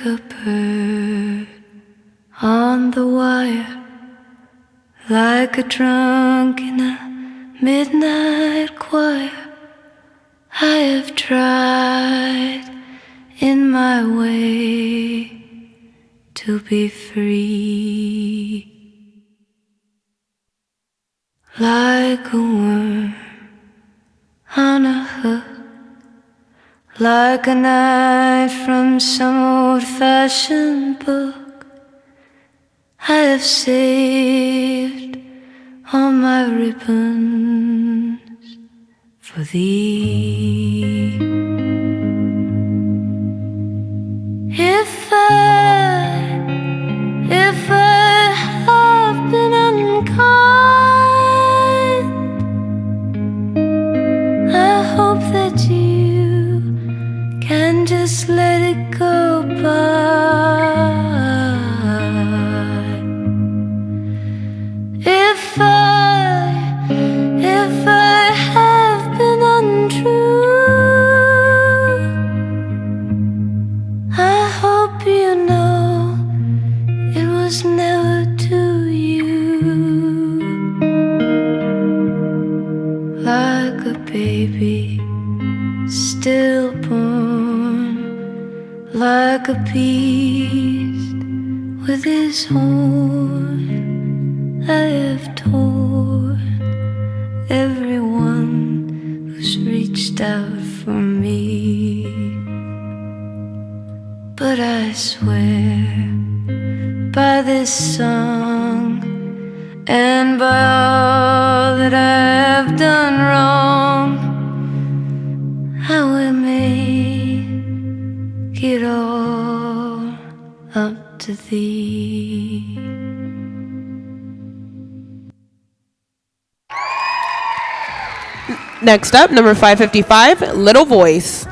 like a bird on the wire, like a drunk in a midnight choir. I have tried in my way to be free, like a worm on a hook, like a knife from some old-fashioned book. I have saved all my ribbons for thee. If I have been unkind, I hope that you can just let it go by. If I have been untrue, I hope you know it was never to you. Like a baby stillborn, like a beast with his horn, I have torn everyone who's reached out for me. But I swear by this song and by all that I have done wrong, I will make it all up to thee. Next up, number 555, Little Voice.